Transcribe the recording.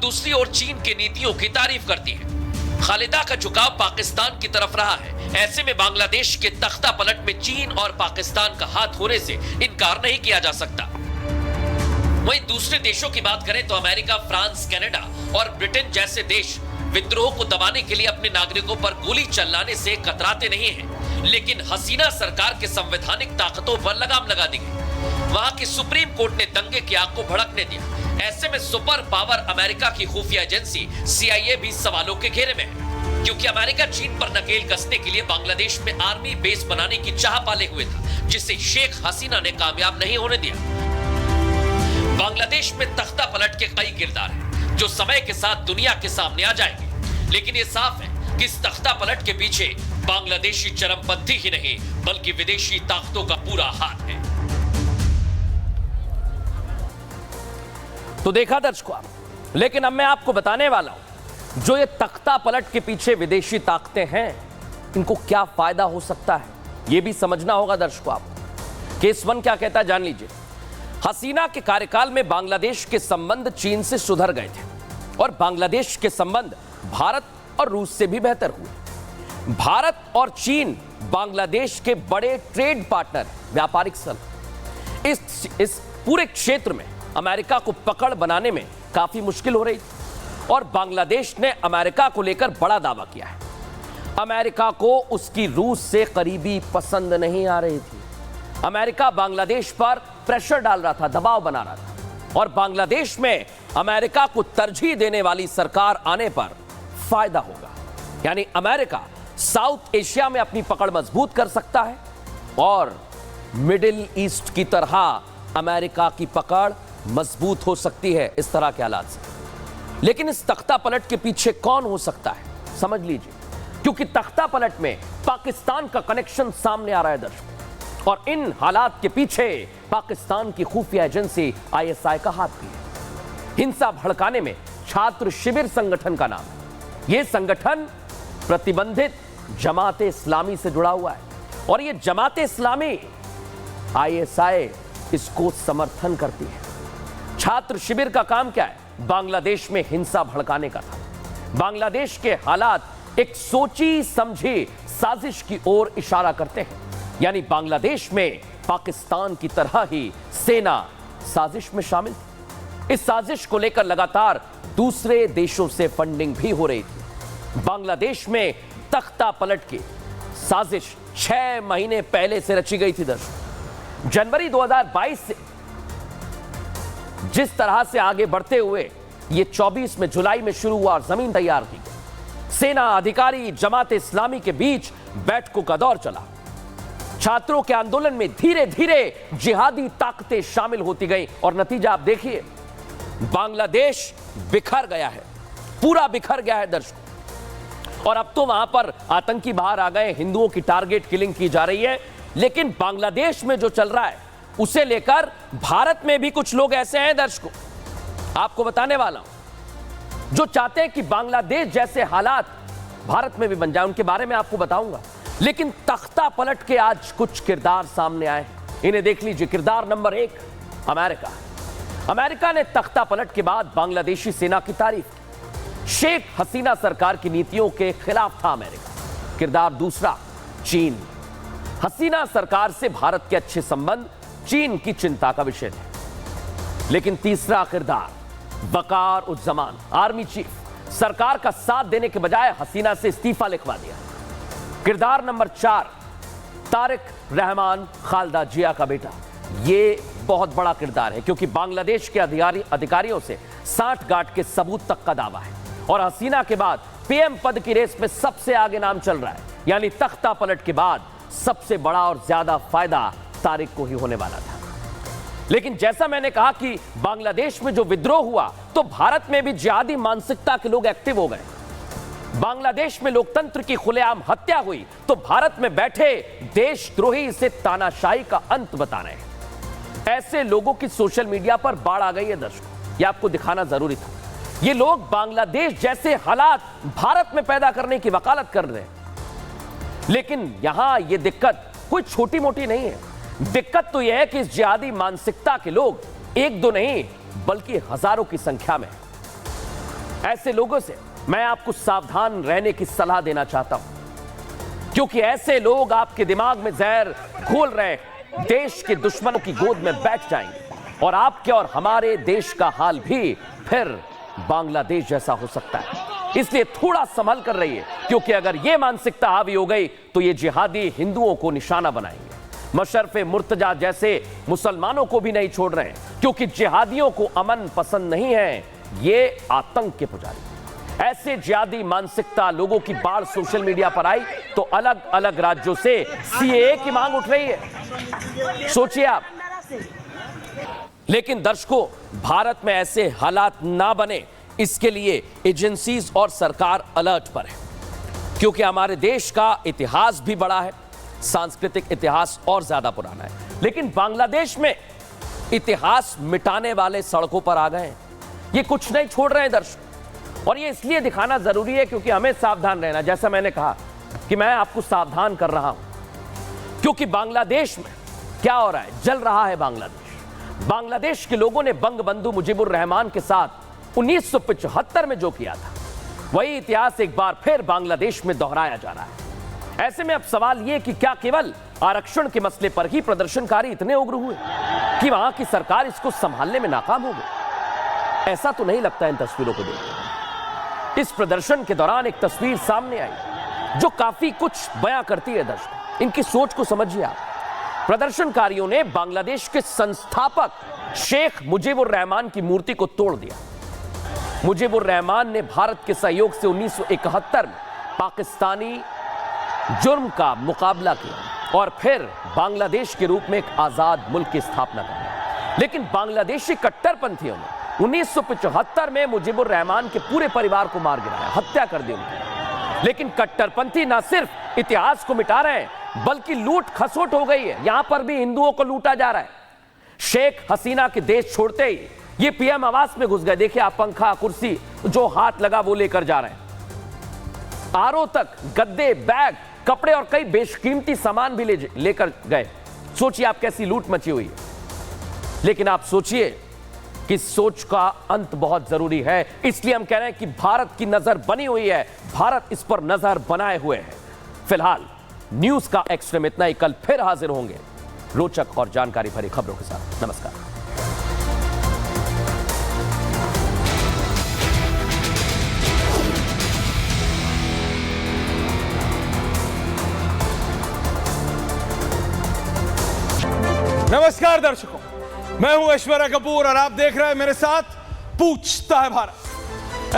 दूसरी ओर चीन की नीतियों की तारीफ करती है। खालिदा का झुकाव पाकिस्तान की तरफ रहा है। ऐसे में बांग्लादेश के तख्ता पलट में चीन और पाकिस्तान का हाथ होने से इनकार नहीं किया जा सकता। वहीं दूसरे देशों की बात करें तो अमेरिका, फ्रांस, कनाडा और ब्रिटेन जैसे देश विद्रोह को दबाने के लिए अपने नागरिकों पर गोली चलाने से कतराते नहीं हैं। लेकिन हसीना सरकार के संवैधानिक ताकतों पर लगाम लगा दी गई। वहां की सुप्रीम कोर्ट ने दंगे की आग को भड़कने दिया। ऐसे में सुपर पावर अमेरिका की खुफिया एजेंसी CIA भी सवालों के घेरे में है, क्योंकि अमेरिका चीन पर नकेल कसने के लिए बांग्लादेश में आर्मी बेस बनाने की चाह पाले हुए था, जिसे शेख हसीना ने कामयाब नहीं होने दिया। बांग्लादेश में तख्ता पलट के कई किरदार हैं, जो समय के साथ दुनिया के सामने आ जाएंगे। लेकिन यह साफ है कि इस तख्ता पलट के पीछे बांग्लादेशी चरमपंथी ही नहीं, बल्कि विदेशी ताकतों का पूरा हाथ है। तो देखा दर्शकों, लेकिन अब मैं आपको बताने वाला हूं, जो ये तख्ता पलट के पीछे विदेशी ताकतें हैं, इनको क्या फायदा हो सकता है, यह भी समझना होगा दर्शकों आपको। केस 1 क्या कहता है, जान लीजिए। हसीना के कार्यकाल में बांग्लादेश के संबंध चीन से सुधर गए थे और बांग्लादेश के संबंध भारत और रूस से भी बेहतर हुए। भारत और चीन बांग्लादेश के बड़े ट्रेड पार्टनर, व्यापारिक संघ। इस पूरे क्षेत्र में अमेरिका को पकड़ बनाने में काफी मुश्किल हो रही थी और बांग्लादेश ने अमेरिका को लेकर बड़ा दावा किया है। अमेरिका को उसकी रूस से करीबी पसंद नहीं आ रही थी। अमेरिका बांग्लादेश पर प्रेशर डाल रहा था, दबाव बना रहा था और बांग्लादेश में अमेरिका को तरजीह देने वाली सरकार आने पर फायदा होगा। यानी अमेरिका साउथ एशिया में अपनी पकड़ मजबूत कर सकता है और मिडिल ईस्ट की तरह अमेरिका की पकड़ मजबूत हो सकती है इस तरह के हालात से। लेकिन इस तख्ता पलट के पीछे कौन हो सकता है, समझ लीजिए, क्योंकि तख्ता पलट में पाकिस्तान का कनेक्शन सामने आ रहा है दर्शकों, और इन हालात के पीछे पाकिस्तान की खुफिया एजेंसी ISI का हाथ भी है। हिंसा भड़काने में छात्र शिविर संगठन का नाम है। यह संगठन प्रतिबंधित जमात इस्लामी से जुड़ा हुआ है और यह जमात इस्लामी, ISI इसको समर्थन करती है। छात्र शिविर का काम क्या है? बांग्लादेश में हिंसा भड़काने का था। बांग्लादेश के हालात एक सोची समझी साजिश की ओर इशारा करते हैं। यानी बांग्लादेश में पाकिस्तान की तरह ही सेना साजिश में शामिल थी। इस साजिश को लेकर लगातार दूसरे देशों से फंडिंग भी हो रही थी। बांग्लादेश में तख्ता पलट की साजिश 6 महीने पहले से रची गई थी दर्शकों। जनवरी 2022 से जिस तरह से आगे बढ़ते हुए ये 24 में जुलाई में शुरू हुआ और जमीन तैयार की गई। सेना, अधिकारी, जमात इस्लामी के बीच बैठकों का दौर चला। छात्रों के आंदोलन में धीरे धीरे जिहादी ताकतें शामिल होती गई और नतीजा आप देखिए, बांग्लादेश बिखर गया है, पूरा बिखर गया है दर्शकों। और अब तो वहां पर आतंकी बाहर आ गए, हिंदुओं की टारगेट किलिंग की जा रही है। लेकिन बांग्लादेश में जो चल रहा है उसे लेकर भारत में भी कुछ लोग ऐसे हैं दर्शकों, आपको बताने वाला हूं, जो चाहते हैं कि बांग्लादेश जैसे हालात भारत में भी बन जाए। उनके बारे में आपको बताऊंगा। लेकिन तख्ता पलट के आज कुछ किरदार सामने आए, इन्हें देख लीजिए। किरदार नंबर 1, अमेरिका। अमेरिका ने तख्ता पलट के बाद बांग्लादेशी सेना की तारीफ की। शेख हसीना सरकार की नीतियों के खिलाफ था अमेरिका। किरदार दूसरा, चीन। हसीना सरकार से भारत के अच्छे संबंध चीन की चिंता का विषय थे। लेकिन तीसरा किरदार, वकार उज़्ज़मान, आर्मी चीफ। सरकार का साथ देने के बजाय हसीना से इस्तीफा लिखवा दिया। किरदार नंबर 4, तारिक रहमान, खालदा जिया का बेटा। यह बहुत बड़ा किरदार है क्योंकि बांग्लादेश के अधिकारियों से 60 गांठ के सबूत तक का दावा है और हसीना के बाद PM पद की रेस में सबसे आगे नाम चल रहा है। यानी तख्ता पलट के बाद सबसे बड़ा और ज्यादा फायदा तारिक को ही होने वाला था। लेकिन जैसा मैंने कहा कि बांग्लादेश में जो विद्रोह हुआ तो भारत में भी जिहादी मानसिकता के लोग एक्टिव हो गए। बांग्लादेश में लोकतंत्र की खुलेआम हत्या हुई तो भारत में बैठे देशद्रोही इसे तानाशाही का अंत बता रहे हैं। ऐसे लोगों की सोशल मीडिया पर बाढ़ आ गई है दर्शकों, ये आपको दिखाना जरूरी था। ये लोग बांग्लादेश जैसे हालात भारत में पैदा करने की वकालत कर रहे हैं। लेकिन यहां यह दिक्कत कोई छोटी मोटी नहीं है। दिक्कत तो यह है कि इस जिहादी मानसिकता के लोग एक दो नहीं बल्कि हजारों की संख्या में। ऐसे लोगों से मैं आपको सावधान रहने की सलाह देना चाहता हूं, क्योंकि ऐसे लोग आपके दिमाग में जहर घोल रहे हैं, देश के दुश्मनों की गोद में बैठ जाएंगे और आपके और हमारे देश का हाल भी फिर बांग्लादेश जैसा हो सकता है। इसलिए थोड़ा संभल कर रहिए, क्योंकि अगर यह मानसिकता हावी हो गई तो ये जिहादी हिंदुओं को निशाना बनाएंगे। मशरफे मुर्तजा जैसे मुसलमानों को भी नहीं छोड़ रहे हैं, क्योंकि जिहादियों को अमन पसंद नहीं है, ये आतंक के पुजारी। ऐसे जिहादी मानसिकता लोगों की बाढ़ सोशल मीडिया पर आई तो अलग अलग राज्यों से सीएए की मांग उठ रही है। सोचिए आप। लेकिन दर्शकों, भारत में ऐसे हालात ना बने, इसके लिए एजेंसीज और सरकार अलर्ट पर है, क्योंकि हमारे देश का इतिहास भी बड़ा है, सांस्कृतिक इतिहास और ज्यादा पुराना है। लेकिन बांग्लादेश में इतिहास मिटाने वाले सड़कों पर आ गए हैं। ये कुछ नहीं छोड़ रहे हैं दर्शक, और ये इसलिए दिखाना जरूरी है क्योंकि हमें सावधान रहना। जैसा मैंने कहा कि मैं आपको सावधान कर रहा हूं, क्योंकि बांग्लादेश में क्या हो रहा है, जल रहा है बांग्लादेश। बांग्लादेश के लोगों ने बंगबंधु मुजीबुर रहमान के साथ 1975 में जो किया था, वही इतिहास एक बार फिर बांग्लादेश में दोहराया जा रहा है। ऐसे में अब सवाल यह कि क्या केवल आरक्षण के मसले पर ही प्रदर्शनकारी इतने उग्र हुए कि वहां की सरकार इसको संभालने में नाकाम हो गई? ऐसा तो नहीं लगता इन तस्वीरों को देखकर। इस प्रदर्शन के दौरान एक तस्वीर सामने आई जो काफी कुछ बयां करती है। दर्शक, इनकी सोच को समझिए आप। प्रदर्शनकारियों ने बांग्लादेश के संस्थापक शेख मुजीबुर रहमान की मूर्ति को तोड़ दिया। मुजीबुर रहमान ने भारत के सहयोग से 1971 में पाकिस्तानी जुर्म का मुकाबला किया और फिर बांग्लादेश के रूप में एक आजाद मुल्क की स्थापना की। लेकिन बांग्लादेशी कट्टरपंथियों ने 1975 में मुजीबुर रहमान के पूरे परिवार को मार गिराया, हत्या कर दी उनकी। लेकिन कट्टरपंथी न सिर्फ इतिहास को मिटा रहे हैं, बल्कि लूट खसोट हो गई है। यहां पर भी हिंदुओं को लूटा जा रहा है। शेख हसीना के देश छोड़ते ही ये पीएम आवास में घुस गए। देखिए आप, पंखा कुर्सी जो हाथ लगा वो लेकर जा रहे हैं। आरओ तक, गद्दे, बैग, कपड़े और कई बेशकीमती सामान भी लेकर गए। सोचिए आप कैसी लूट मची हुई है। लेकिन आप सोचिए कि सोच का अंत बहुत जरूरी है। इसलिए हम कह रहे हैं कि भारत की नजर बनी हुई है, भारत इस पर नजर बनाए हुए है। फिलहाल न्यूज का एक्सट्रीम इतना ही। कल फिर हाजिर होंगे रोचक और जानकारी भरी खबरों के साथ। नमस्कार। नमस्कार दर्शकों, मैं हूं ऐश्वर्या कपूर और आप देख रहे हैं मेरे साथ पूछता है भारत।